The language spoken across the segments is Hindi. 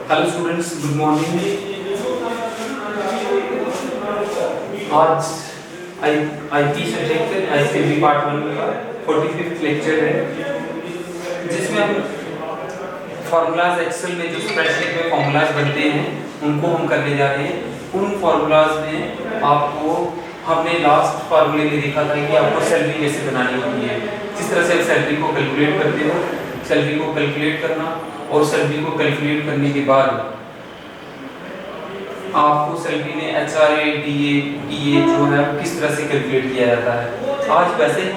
Hello students, good morning. आज आईटी सब्जेक्ट आईसीबी पार्ट 1 का 45th लेक्चर है, जिसमें हम फार्मूलाज एक्सेल में जो स्प्रेडशीट में फार्मूलाज बनते हैं उनको हम करने जा रहे हैं। उन फार्मूलाज में आपको हमने लास्ट फार्मूले में देखा था कि आपको सैलरी कैसे बनानी होती है। जिस तरह से आप सैलरी को कैलकुलेट करते हो, सैलरी को कैलकुलेट करना और सैलरी को कैलकुलेट करने के बाद आपको सैलरी में एचआरए डीए जो है किस तरह से कैलकुलेट किया जाता है। आज वैसे ही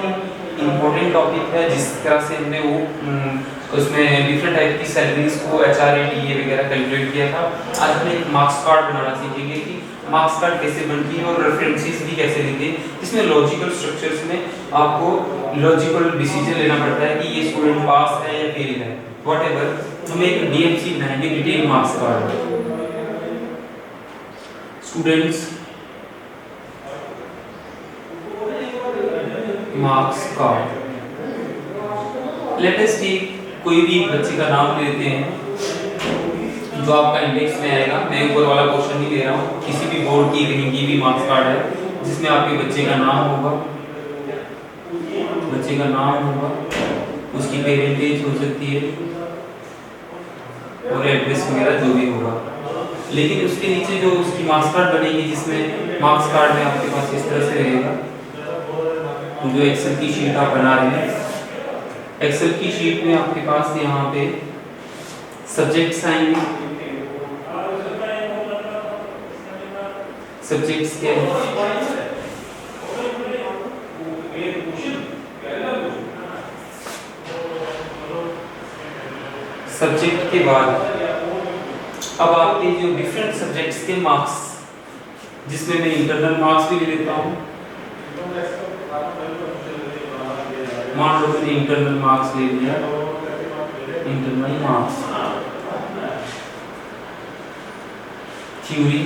इम्पोर्टेंट टॉपिक है, जिस तरह से हमने वो उसमें डिफरेंट टाइप की सैलरीज को एचआरए डीए वगैरह कैलकुलेट किया था। आज हम एक मार्क्स कार्ड बनाना सीखेंगे कि मार्क्स कार्ड कैसे बनती है और रेफरेंसेस भी कैसे लेते हैं, जिसमें लॉजिकल स्ट्रक्चर्स में आपको लॉजिकल डिसीजन लेना पड़ता है कि ये स्टूडेंट पास है या फेल है, व्हाटएवर। हम एक डीएमसी बनाएंगे, detail marks card. Students marks card, let us take कोई भी एक बच्चे का नाम लेते हैं जो आपका इंडेक्स में आएगा। मैं ऊपर वाला क्वेश्चन नहीं ले रहा हूँ, किसी भी बोर्ड की कहीं भी मार्क्स कार्ड है जिसमें आपके बच्चे का नाम होगा, बच्चे का नाम होगा, उसकी पेरेंटेज हो सकती है और एड्रेस वगैरह जो भी होगा। लेकिन उसके नीचे जो उसकी मार्क्स कार्ड बनेगी, जिसमें मार्क्स कार्ड में आपके पास इस तरह से रहेगा, जो एक्सेल की शीट आप बना रहे हैं, एक्सेल की शीट में आपके पास यहाँ पे सब्जेक्ट्स आएंगे। सब्जेक्ट्स क्या है? सब्जेक्ट के बाद अब आपके जो डिफरेंट सब्जेक्ट्स के मार्क्स, जिसमें मैं इंटरनल मार्क्स भी ले लेता हूँ। मान लो मैंने इंटरनल मार्क्स ले लिया, internal marks theory,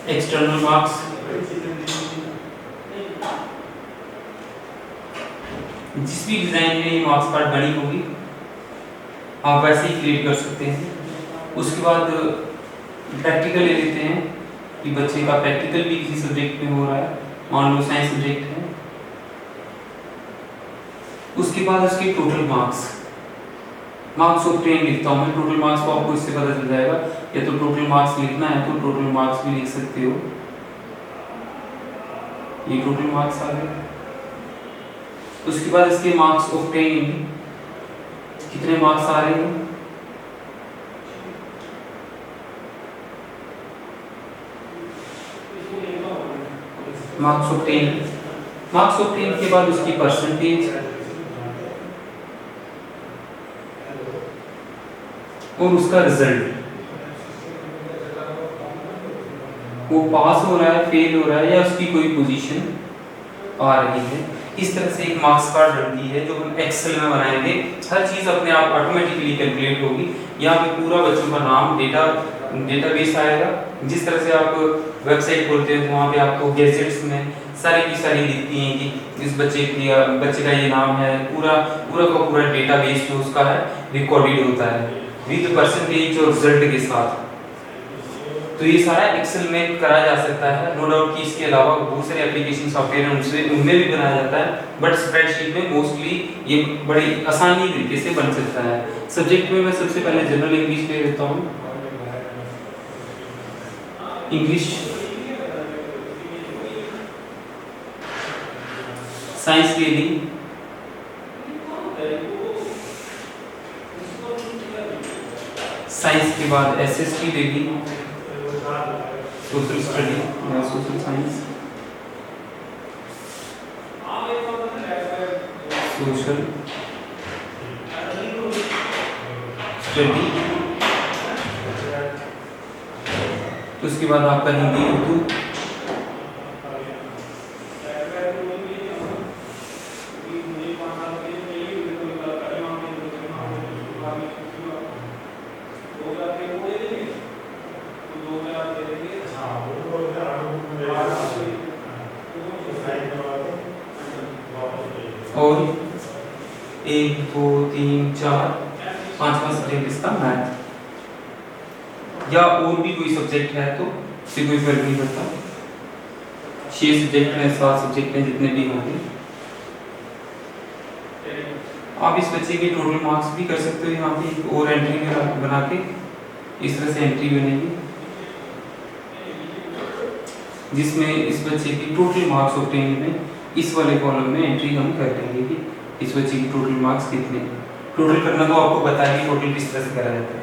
external marks, जिस भी डिजाइन में ये मार्क्स कार्ड बनी होगी आप वैसे ही क्रिएट कर सकते हैं। उसके बाद प्रैक्टिकल ले लेते हैं कि बच्चे का प्रैक्टिकल भी किसी सब्जेक्ट में हो रहा है, मान लो साइंस सब्जेक्ट है। उसके बाद उसके टोटल मार्क्स ऑब्टेन लिखता हूँ मैं। टोटल मार्क्स को आपको इससे पता चल जाएगा, या तो टोटल मार्क्स लिखना है तो टोटल मार्क्स भी लिख सकते हो। ये टोटल मार्क्स आ गए। उसके बाद इसके मार्क्स ऑब्टेन, कितने मार्क्स आ रहे हैं, मार्क्स ऑब्टेन के बाद उसकी परसेंटेज और उसका रिजल्ट, वो पास हो रहा है, फेल हो रहा है, या उसकी कोई पोजीशन आ रही है। इस तरह से एक मार्क्स कार्ड बनती है जो हम एक्सेल में बनाएंगे। हर चीज़ अपने आप ऑटोमेटिकली कैलकुलेट होगी। यहाँ पे पूरा बच्चों का नाम, डेटाबेस आएगा। जिस तरह से आप वेबसाइट खोलते हैं तो वहाँ पे आपको गैजेट्स में सारी की सारी दिखती हैं कि इस बच्चे का ये नाम है, पूरा का पूरा डेटाबेस जो उसका है रिकॉर्डेड होता है विद परसेंटेज और रिजल्ट के साथ। तो ये सारा एक्सेल में करा जा सकता है। नो डाउट कि इसके अलावा बहुत सारे एप्लीकेशन सॉफ्टवेयर हैं उनमें भी बनाया जाता है, बट स्प्रेडशीट में मोस्टली ये बड़ी आसानी तरीके से बन सकता है। सब्जेक्ट में मैं सबसे पहले जनरल इंग्लिश ले लेता हूँ। इंग्लिश, साइंस ले ली, साइंस के बाद एसएसटी ले ली, सोशल स्टडी या सोशल साइंस, सोशल स्टडी। उसके बाद आपका हिंदी उर्दू, और 1 2 3 4 5वां सब्जेक्ट इसका मैथ, या और भी कोई सब्जेक्ट है तो इससे कोई फर्क नहीं पड़ता। 6 सब्जेक्ट हैं, 7 सब्जेक्ट हैं, जितने भी होंगे। आप इस बच्चे के टोटल मार्क्स भी कर सकते हो यहाँ पे एक और एंट्री बना के, इस तरह से एंट्री बनेगी जिसमें इस बच्चे की टोटल मार्क्स ऑब्टेन में इस वाले कॉलम में एंट्री हम कर देंगे कि इस बच्चे की टोटल मार्क्स कितने। टोटल करना तो आपको पता है कि टोटल किस तरह से करा जाता है।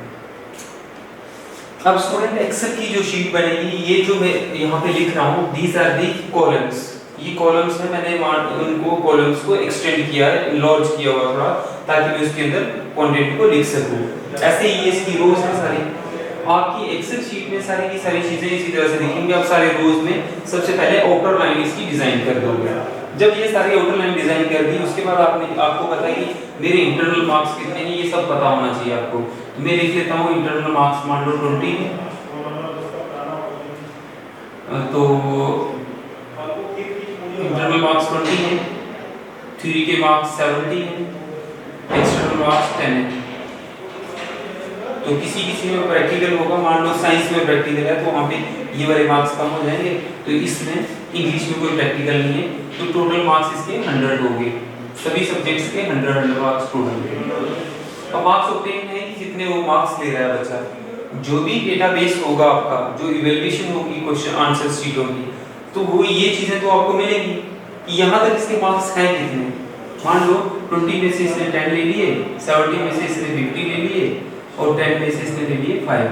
अब स्टूडेंट एक्सेल की जो शीट बनेगी, ये जो मैं यहाँ पे लिख रहा हूँ, दीज आर दी कॉलम्स, ये कॉलम्स है, मैंने उनको कॉलम्स को एक्सटेंड किया है, इनलार्ज किया हुआ थोड़ा, ताकि मैं उसके अंदर कंटेंट को लिख सकूं। ऐसे ही ये इसकी रोज है सारी, आपकी एक्सेल शीट में सारी की सारी चीजें इसी तरह से दिखेंगी। आप सारे रोज में सबसे पहले आउटर लाइन इसकी डिजाइन कर दोगे। जब ये सारी आउटर लाइन डिजाइन कर दी, उसके बाद आपको पता है कि मेरे इंटरनल मार्क्स कितने हैं, ये सब पता होना चाहिए आपको। तो मैं लिख लेता हूँ इंटरनल मार्क्स मान लो 20 है, तो इंटरनल मार्क्स 20 है, थ्योरी के मार्क्स 70 है, एक्सटर्नल मार्क्स 10 है। तो किसी में प्रैक्टिकल होगा, मान लो साइंस में प्रैक्टिकल है तो वहाँ पे ये वाले मार्क्स कम हो जाएंगे। तो इसमें इंग्लिश में कोई प्रैक्टिकल नहीं है, तो टोटल मार्क्स इसके 100 होंगे, सभी सब्जेक्ट्स के 100 मार्क्स टोटल। अब मार्क्स ऑब्टेन है कि जितने वो मार्क्स ले रहा है बच्चा। जो भी डेटाबेस होगा आपका, जो इवैल्यूएशन होगी क्वेश्चन आंसर शीटों की, तो वो ये चीजें तो आपको मिलेंगी कि यहाँ तक इसके मार्क्स हैं कितने। मान लो 20 में से इसने 10 ले लिए, 70 में से इसने 50 ले लिए और 10 में से इसने ले लिए 5।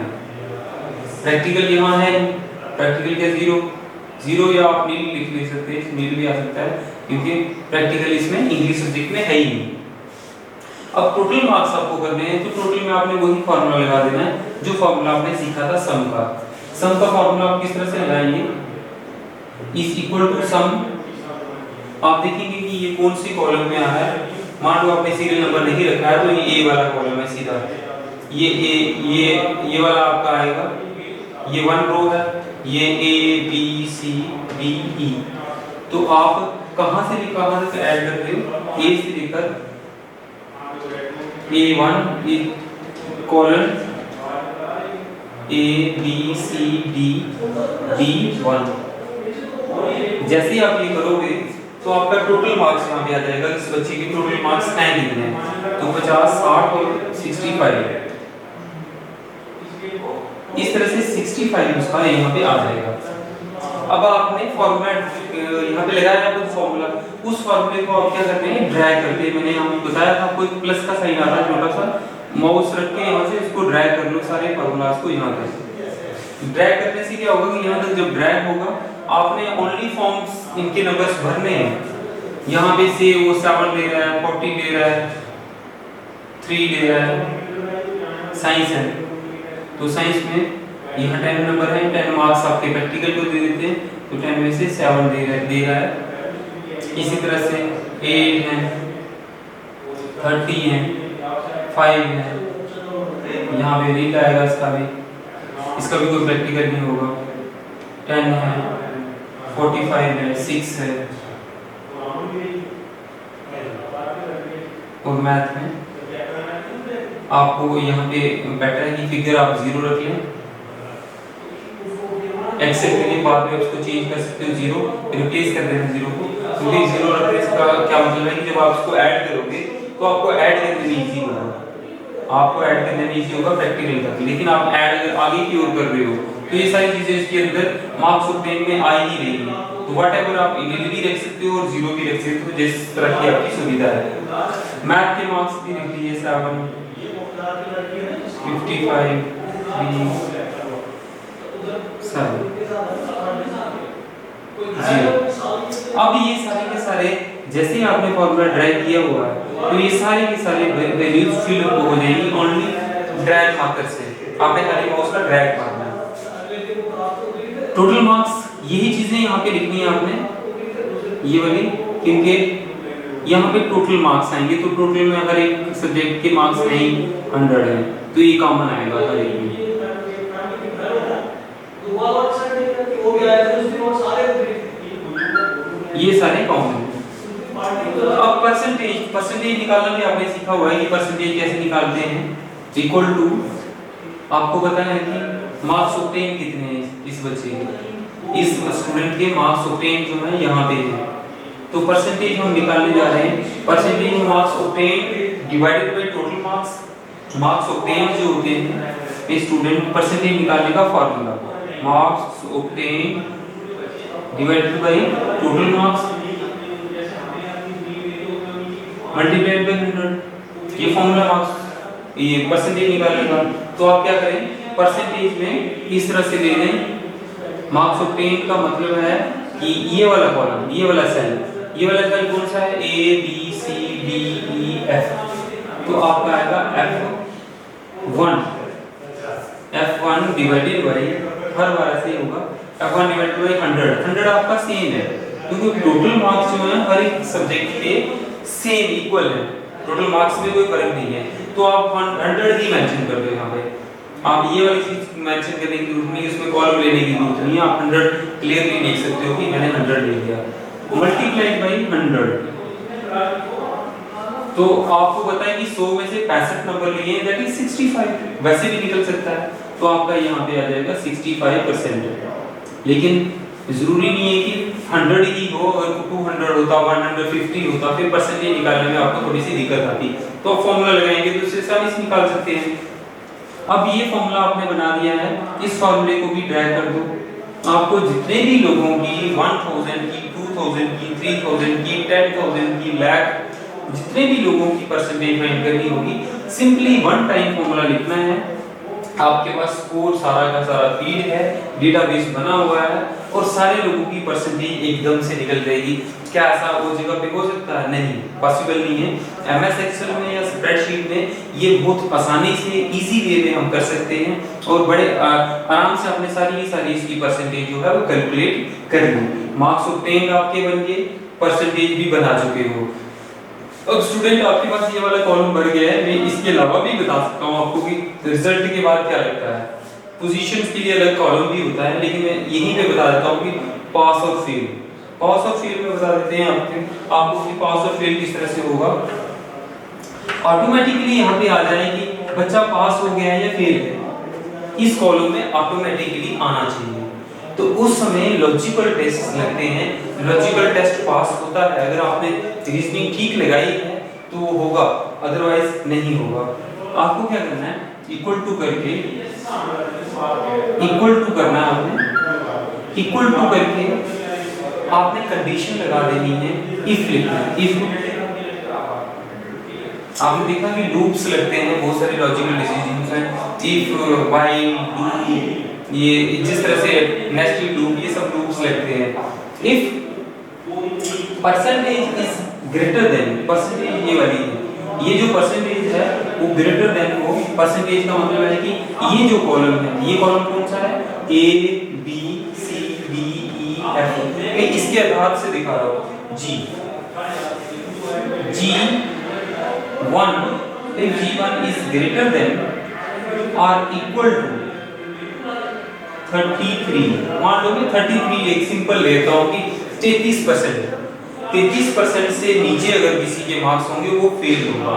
प्रैक्टिकल यहाँ है, प्रैक्टिकल क्या 0 या आप नील लिख ले सकते हैं, नील भी आ सकता है क्योंकि प्रैक्टिकल इसमें इंग्लिश सब्जेक्ट में है ही नहीं। अब टोटल मार्क्स आपको करने हैं, तो टोटल में आपने वही फार्मूला लगा देना है जो फार्मूला आपने सीखा था सम का। सम का फार्मूला आप किस तरह से लगाएंगे, इज इक्वल टू सम। आप देखेंगे कि ये कौन सी कॉलम में आ रहा है। मान लो आपने सीरियल नंबर नहीं रखा है तो ये ए वाला कॉलम है सीधा, ये वाला आपका आएगा, ये 1 रो है, ये ए बी सी डी ई। तो आप कहां से तक ऐड करते हो, ए से लेकर A1 colon A B C D D1। जैसे ही आप ये करोगे तो आपका टोटल मार्क्स यहाँ पे आ जाएगा, इस बच्चे के टोटल मार्क्स हैं कितने हैं, तो 50 60 और 65। इस तरह से 65 उसका यहाँ पे आ जाएगा। अब आपने फॉर्मूला यहाँ पे लगाया है कुछ फॉर्मूला, उस फॉर्मूले को आप क्या करते हैं, ड्रैग करते हैं। मैंने यहाँ बताया था कोई प्लस का साइन आ रहा है छोटा सा, माउस रख के यहाँ से इसको ड्रैग कर लो सारे फॉर्मूलास को यहाँ तक। ड्रैग करने से क्या होगा कि यहाँ तक जब ड्रैग होगा आपने ओनली फॉर्म्स इनके नंबर्स भरने हैं। यहाँ पे से वो 7 ले रहा है, 40 ले रहा है, 3 ले रहा है, साइंस है तो साइंस में यहाँ 10 नंबर है, 10 मार्क्स आपके प्रैक्टिकल को दे देते हैं, तो 10 में से 7 दे रहा है। इसी तरह से 8 है, 30 है, 5 है, यहाँ पे रील आएगा इसका भी कोई प्रैक्टिकल नहीं होगा, 10 है, 45 है, 6 है, और मैथ में आपको यहाँ पे बेटर है कि फिगर आप 0 रख लें। एक्सेल के लिए बाद में उसको चेंज कर सकते हो, 0 रिप्लेस कर देना 0 को, क्योंकि 0 रखने का क्या मतलब है कि जब आप उसको ऐड करोगे तो आपको ऐड करने में इजी होगा, प्रैक्टिकल तक। लेकिन आप ऐड अगर आगे की ओर कर रहे हो तो ये सारी चीजें इसके अंदर मार्क्स ऑब्टेन में आ ही रही है। तो व्हाटएवर आप नील भी रख सकते हो और 0 भी रख सकते हो, जिस तरह की आपकी सुविधा है। मैथ के मार्क्स भी लिख लीजिए 7, 55, 7, 0। अब ये सारे के सारे जैसे ही आपने फॉर्मूला ड्रैग किया हुआ है तो ये सारे के सारे वैल्यूज फिल हो जाएंगी ओनली ड्रैग मार्कर से। आपने खाली माउस का ड्रैग मारना है। टोटल मार्क्स यही चीजें यहाँ पे लिखनी है आपने, ये वाली, क्योंकि यहाँ पे टोटल मार्क्स आएंगे तो टोटल में अगर एक सब्जेक्ट के मार्क्स नहीं 100 है तो ये कॉमन आएगा हर एक में। ये सारे कॉमन। अब परसेंटेज निकालना भी आपने सीखा हुआ है कि परसेंटेज कैसे निकालते हैं। इक्वल टू, आपको पता है कि मार्क्स ऑब्टेन कितने हैं इस बच्चे के, इस स्टूडेंट के मार्क्स ऑब्टेन जो है यहाँ पे है, तो परसेंटेज हम निकालने जा रहे हैं। Percentage marks obtain divided by total marks. Marks obtain जो होते हैं स्टूडेंट, परसेंटेज निकालने का formula marks obtain divided by total marks multiplied by 100, ये फार्मूला मार्क्स, ये परसेंटेज निकालने का। तो आप क्या करें, परसेंटेज में इस तरह से ले लें। मार्क्स ऑब्टेन का मतलब है कि ये वाला कॉलम, ये वाला सेल कौन सा है, A B C D E F, तो आपका आएगा F1 डिवाइडेड बाय, हर बार ऐसे ही होगा, F1 डिवाइडेड बाय 100 आपका सेम है, क्योंकि टोटल मार्क्स जो है हर एक सब्जेक्ट के सेम इक्वल है, टोटल मार्क्स में कोई फर्क नहीं है। तो आप 100 ही मेंशन कर दो यहाँ पे, आप ये वाली चीज मेंशन करने की जरूरत नहीं, उसमें कॉलम लेने की जरूरत नहीं है, आप 100 क्लियरली देख सकते हो कि मैंने 100 ले लिया मल्टीप्लाइड बाय 100। तो आपको पता है कि 100 में से 65 नंबर लिए हैं, दैट इज 65, वैसे भी निकल सकता है, तो आपका यहाँ पे आ जाएगा 65%। लेकिन जरूरी नहीं है कि 100 ही हो, अगर 200 होता, 150 होता, फिर परसेंटेज निकालने में आपको थोड़ी सी दिक्कत आती, तो आप फॉर्मूला लगाएंगे तो उससे आसानी से निकाल सकते हैं। अब ये फॉर्मूला आपने बना दिया है, इस फॉर्मूले को भी ड्रैग कर दो। आपको जितने भी लोगों की 1000 की, 2000 की, 3000 की, 10000 की, लाख, जितने भी लोगों की परसेंटेज फाइंड करनी होगी, सिंपली वन टाइम फॉर्मूला लिखना है। आपके पास स्कोर सारा का सारा फीड है, डेटाबेस बना हुआ है, और सारे लोगों की परसेंटेज एकदम से निकल जाएगी। क्या ऐसा वो जगह पे हो सकता है? नहीं, पॉसिबल नहीं है। एमएस एक्सेल में या स्प्रेडशीट में ये बहुत आसानी से इजी वे में हम कर सकते हैं, और बड़े आराम से अपने सारी इसकी परसेंटेज जो है वो कैलकुलेट कर ली। मार्क्स ऑब्टेन आपके बन गए, परसेंटेज भी बना चुके हो। अब स्टूडेंट आपके पास ये वाला कॉलम भर गया है, मैं इसके अलावा भी बता सकता हूँ आपको कि रिजल्ट के बाद क्या लगता है। पोजीशंस के लिए अलग कॉलम भी होता है, लेकिन मैं यहीं पे बता देता हूँ कि पास और फेल। पास और फेल में बता देते हैं आपको कि पास और फेल किस तरह से होगा। ऑटोमेटिकली यहाँ पे आ जाए कि बच्चा पास हो गया है या फेल है, इस कॉलम में ऑटोमेटिकली आना चाहिए। तो उस समय लॉजिकल टेस्ट लगते हैं, लॉजिकल टेस्ट पास होता है। अगर आपने रीजनिंग ठीक लगाई है तो वो होगा, अदरवाइज नहीं होगा। आपको क्या करना है, इक्वल टू करके, इक्वल टू करना है आपने, इक्वल टू करके आपने कंडीशन लगा देनी है, इफ लिखना है। इफ आपने देखा कि लूप्स लगते हैं, बहुत सारे लॉजिकल डिसीजंस हैं, इफ, व्हाइल, डू, ये जिस तरह से नेस्टेड लूप, ये सब लूप्स लगते हैं। If percentage is greater than, percentage ये वाली है, ये जो परसेंटेज है वो ग्रेटर देन वो परसेंटेज का मतलब है कि ये जो कॉलम है, ये कॉलम कौन सा है, A B C D E F, मैं इसके आधार से दिखा रहा हूँ। G1 if G1 is greater than or equal to 33, मान लो मैं 33 एक सिंपल लेता हूँ कि 33%, 33% से नीचे अगर किसी के मार्क्स होंगे वो फेल होगा,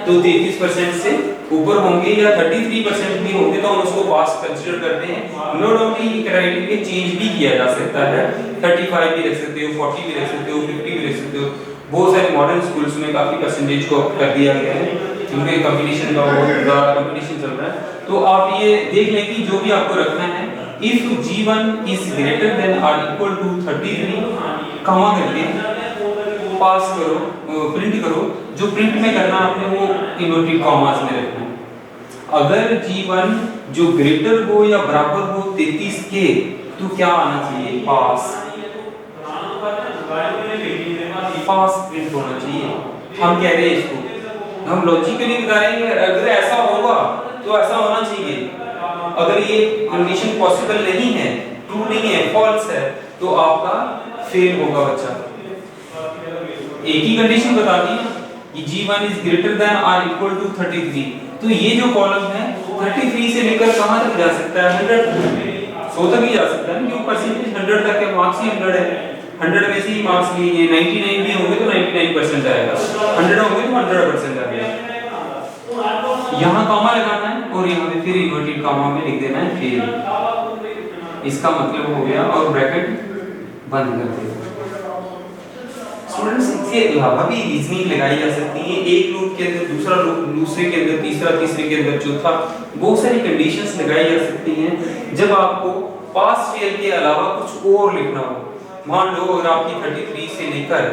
तो 33% से ऊपर होंगे या 33% भी होंगे तो हम उसको पास कंसीडर करते हैं। नो डाउट ये क्राइटेरिया चेंज भी किया जा सकता है, 35 भी रख सकते हो, 40 भी रख सकते हो, 50 भी रख सकते हो। बहुत सारे मॉडर्न स्कूल्स में काफी परसेंटेज को कर दिया गया है, क्योंकि कंपटीशन का बहुत ज़्यादा कंपटीशन चल रहा है। तो आप ये देख लें कि जो भी आपको रखना है, if G1 is greater than or equal to 33, comma करके पास करो, प्रिंट करो। जो प्रिंट में करना आपने वो इन्वर्टेड कॉमास में रखना है। अगर G1 जो ग्रेटर हो या बराबर हो 33 के, तो क्या आना चाहिए, पास, पास प्रिंट होना चाहिए। हम कह रहे हैं इसको, हम लॉजिकली बता रहे हैं अगर ऐसा होगा तो ऐसा होना चाहिए। अगर ये कंडीशन पॉसिबल नहीं है, ट्रू नहीं है, फॉल्स है, तो आपका फेल होगा बच्चा। एक ही कंडीशन बता दी कि G1 is greater than or equal to 33, तो ये जो कॉलम है 33 से लेकर कहां तक जा सकता है, 100 तक ही जा सकता है, क्योंकि परसेंटेज 100 तक है, मार्क्स ही 100 है। 100 में से ही मार्क्स लिए, 99 भी होंगे तो 99% आएगा, 100 होंगे तो 100% आ गया। यहाँ कॉमा लगाना है और यहाँ पे फिर इन्वर्टेड कॉमा में लिख देना है फेल, इसका मतलब हो गया, और ब्रैकेट बंद कर देना। स्टूडेंट्स इसके अलावा भी रीजनिंग लगाई जा सकती है, एक लूप के अंदर दूसरा लूप, दूसरे के अंदर तीसरा, तीसरे के अंदर चौथा, बहुत सारी कंडीशंस लगाई जा सकती हैं जब आपको पास फेल के अलावा कुछ और लिखना हो। मान लो अगर आपकी 33 से लेकर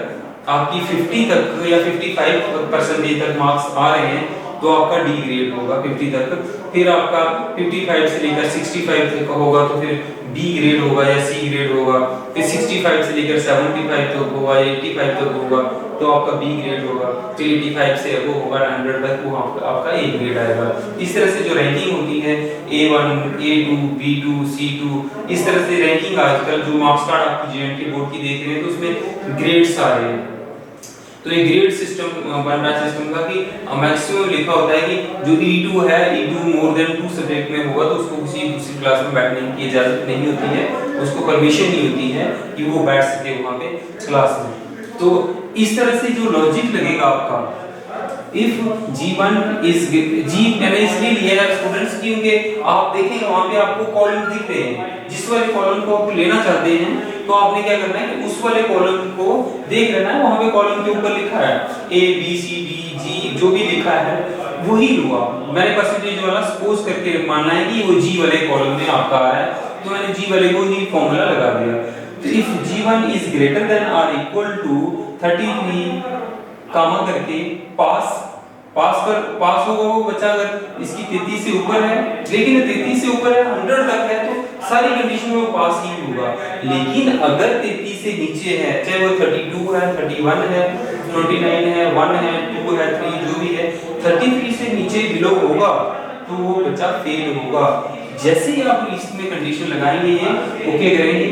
आपकी 50 तक या 55% तक मार्क्स आ रहे हैं तो आपका डी ग्रेड होगा 50 तक, फिर आपका 55 से लेकर 65 तक होगा तो फिर बी ग्रेड होगा या सी ग्रेड होगा, फिर 65 से लेकर 75 तक होगा, 85 तक होगा तो आपका बी ग्रेड होगा, फिर 85 से अबव होगा 100 तक वो आपका ए ग्रेड आएगा। इस तरह से जो रैंकिंग होती है A1, A2, B2, C2, इस तरह से रैंकिंग आजकल जो मार्क्स कार्ड आपकी JNK बोर्ड की देख रहे हैं तो उसमें ग्रेड्स आ रहे हैं। तो ये ग्रेड सिस्टम बन रहा है सिस्टम का कि मैक्सिमम लिखा होता है कि जो E2 है, E2 मोर देन 2 सब्जेक्ट में होगा तो उसको किसी दूसरी क्लास में बैठने की इजाजत नहीं होती है, उसको परमिशन नहीं होती है कि वो बैठ सके वहां पे क्लास में। तो इस तरह से जो लॉजिक लगेगा आपका, इफ G1 इज G मैंने इसलिए लिया है स्टूडेंट्स क्योंकि आप देखेंगे वहां पे आपको कॉलम दिख रहे हैं, जिस वाले कॉलम को आप लेना चाहते हैं तो आपने क्या करना है कि उस वाले कॉलम को देख लेना है, वहां पे कॉलम के ऊपर लिखा है A B C D G जो भी लिखा है वही लो आप। मैंने परसेंटेज वाला सपोज करके मानना है कि वो G वाले कॉलम में आपका आ रहा है तो मैंने G वाले को ही फॉर्मूला लगा दिया। तो if G1 is greater than और इक्वल टू 33 कामा करके पास होगा वो बच्चा अगर इसकी 33 से ऊपर है, लेकिन 33 से ऊपर है 100 तक है तो सारी कंडीशन में वो पास ही होगा। लेकिन अगर 33 से नीचे है, चाहे वो 32 है, 31 है, 29 है, 1 है, 2 है, 3 जो भी है, 33 से नीचे बिलो होगा तो वो बच्चा फेल होगा। जैसे ही आप इसमें कंडीशन लगाएंगे ये ओके करेंगे,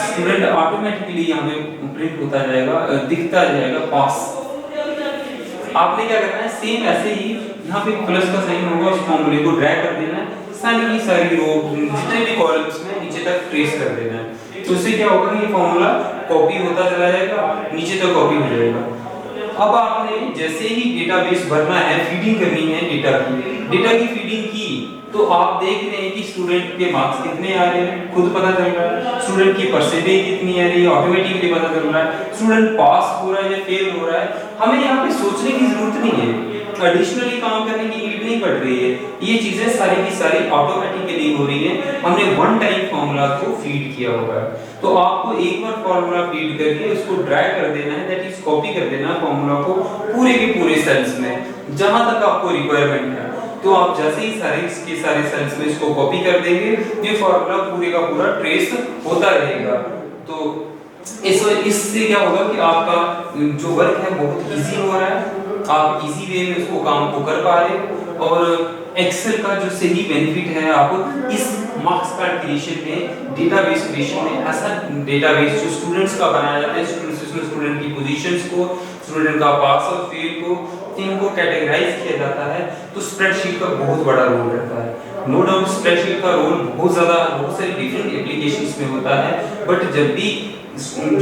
स्टूडेंट ऑटोमेटिकली यहाँ पे प्रिंट होता जाएगा, दिखता जाएगा पास। आपने क्या करना है सेम ऐसे ही यहाँ पे प्लस का साइन होगा, उस फॉर्मूले को ड्रैग कर देना है, सारी रो जितने भी कॉलम्स में नीचे तक ट्रेस कर देना है। तो इससे क्या होगा कि ये फॉर्मूला कॉपी होता चला जाएगा, नीचे तक कॉपी हो जाएगा। अब आपने जैसे ही डेटाबेस भरना है, फीडिंग करनी है डेटा की फीडिंग की तो आप देख रहे हैं कि स्टूडेंट के मार्क्स कितने आ रहे हैं, खुद पता चल रहा है, स्टूडेंट की परसेंटेज कितनी आ रही है ऑटोमेटिकली पता चल रहा है, स्टूडेंट पास हो रहा है या फेल हो रहा है। हमें यहाँ पे सोचने की जरूरत नहीं है, एडिशनली काम करने की नीड नहीं पड़ रही है, ये चीजें सारी की सारी ऑटोमेटिकली हो रही है। हमने वन टाइम फॉर्मूला को फीड किया होगा, तो आपको एक बार फॉर्मूला फीड करके उसको ड्रैग कर देना है, दैट इज कॉपी कर देना फॉर्मूला को पूरे के पूरे सेल्स में जहां तक आपको रिक्वायरमेंट है। तो आप जैसे ही सारे सेल्स में इसको कॉपी कर देंगे ये फॉर्मूला पूरे का पूरा ट्रेस होता रहेगा। तो इससे क्या होगा कि आपका जो वर्क है बहुत इजी हो रहा है, आप इजी वे में उसको काम को कर पा रहे हो। और एक्सेल का जो सही बेनिफिट है, आप इस मार्क्स कार्ड क्रिएशन में, डेटाबेस क्रिएशन में ऐसा डेटाबेस जो स्टूडेंट्स का बनाया जाता है, स्टूडेंट की पोजीशंस को, स्टूडेंट का पास और फेल को, इनको कैटेगराइज किया जाता है, तो स्प्रेडशीट का बहुत बड़ा रोल रहता है। नो डाउट स्प्रेडशीट का रोल बहुत सारे डिफरेंट एप्लीकेशंस में होता है, बट जब भी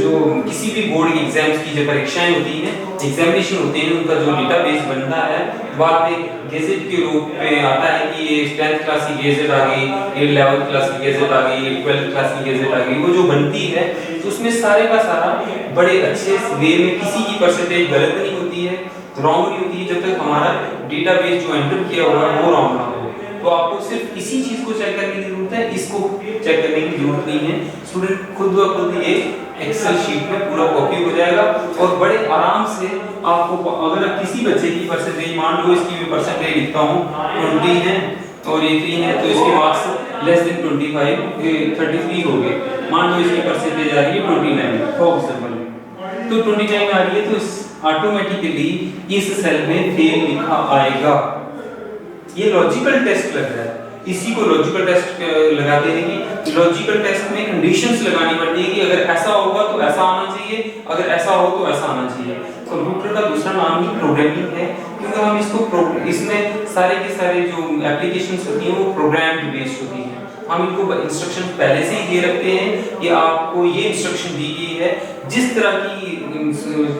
जो किसी भी बोर्ड के एग्जाम्स की जो परीक्षाएं होती हैं, एग्जामिनेशन होते हैं, उनका जो डेटाबेस बनता है बाद में गेजेट के रूप में आता है कि ये 10th क्लास की गेजेट आ गई, ये 11th क्लास की गेजेट आ गई, ये 12th क्लास की गेजेट आ गई। वो जो बनती है तो उसमें सारे का सारा बड़े अच्छे वे में, किसी की परसेंटेज गलत नहीं होती है, रॉन्ग नहीं होती है, जब तक हमारा डेटाबेस जो एंटर किया हुआ है वो रॉन्ग ना हो। तो आपको सिर्फ इसी चीज को चेक करने की जरूरत है, इसको चेक करने की जरूरत नहीं है। स्टूडेंट खुद ब खुद ये एक्सेल शीट में पूरा कॉपी हो जाएगा और बड़े आराम से आपको, अगर किसी बच्चे की परसेंटेज, मान लो इसकी भी परसेंटेज लिखता हूँ 20 है और ये 3 है, तो इसके मार्क्स लेस देन 25, 33 हो गए। मान लो इसकी परसेंटेज आ रही है 29 फॉर एग्जांपल, तो 29 आ रही है तो ऑटोमेटिकली इस सेल में फेल लिखा आएगा। ये लॉजिकल टेस्ट लग रहा है, इसी को लॉजिकल टेस्ट लगाते हैं कि लॉजिकल टेस्ट में कंडीशंस लगानी पड़ती है कि अगर ऐसा होगा तो ऐसा आना चाहिए, अगर ऐसा हो तो ऐसा आना चाहिए। कंप्यूटर का दूसरा नाम ही प्रोग्रामिंग है, क्योंकि हम इसको इसमें सारे के सारे जो एप्लीकेशंस होती हैं वो प्रोग्राम्ड बेस्ड होती हैं। हम इनको इंस्ट्रक्शन पहले से ही दे रखते हैं कि आपको ये इंस्ट्रक्शन दी गई है, जिस तरह की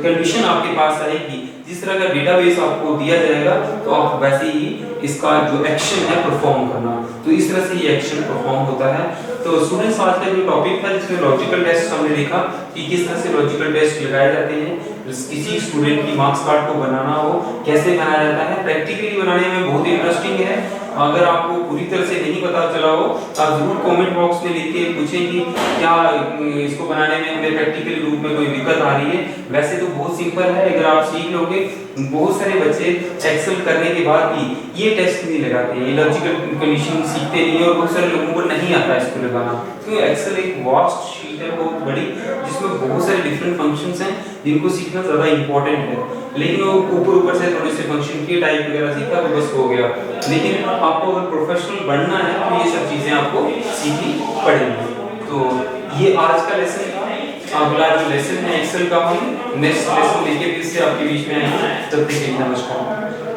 कंडीशन आपके पास आएगी, जिस तरह का डेटाबेस आपको दिया जाएगा, तो आप वैसे ही इसका जो एक्शन है परफॉर्म करना। तो इस तरह से ये एक्शन परफॉर्म होता है। तो स्टूडेंट्स, आज का जो टॉपिक था जिसमें लॉजिकल टेस्ट हमने देखा कि किस तरह से लॉजिकल टेस्ट लगाए जाते हैं, किसी स्टूडेंट की मार्क्स कार्ड को बनाना हो कैसे बनाया जाता है। प्रैक्टिकली बनाने में बहुत इंटरेस्टिंग है। अगर आपको पूरी तरह से नहीं पता चला हो तो आप जरूर कमेंट बॉक्स में लिख के पूछें कि क्या इसको बनाने में हमें प्रैक्टिकल रूप में कोई दिक्कत आ रही है। वैसे तो बहुत सिंपल है, अगर आप सीख लोगे। बहुत सारे बच्चे एक्सेल करने के बाद भी ये टेस्ट नहीं लगाते हैं, लॉजिकल कंडीशन सीखते नहीं है, और बहुत सारे लोगों को नहीं आता इसको लगाना। क्योंकि एक्सेल एक वास्ट शीट है बहुत बड़ी, जिसमें बहुत सारे डिफरेंट फंक्शंस हैं जिनको सीखना ज़्यादा इंपॉर्टेंट है। लेकिन वो ऊपर से थोड़े से फंक्शन की टाइप वगैरह सीखा तो बस हो गया। लेकिन आपको अगर प्रोफेशनल बनना है तो ये सब चीज़ें आपको सीखनी पड़ेंगी। तो ये आज का लेसन था। अगला जो लेसन है एक्सेल का, हम नेक्स्ट लेसन लेके फिर से आपके बीच में आएंगे। तब तक के लिए नमस्कार।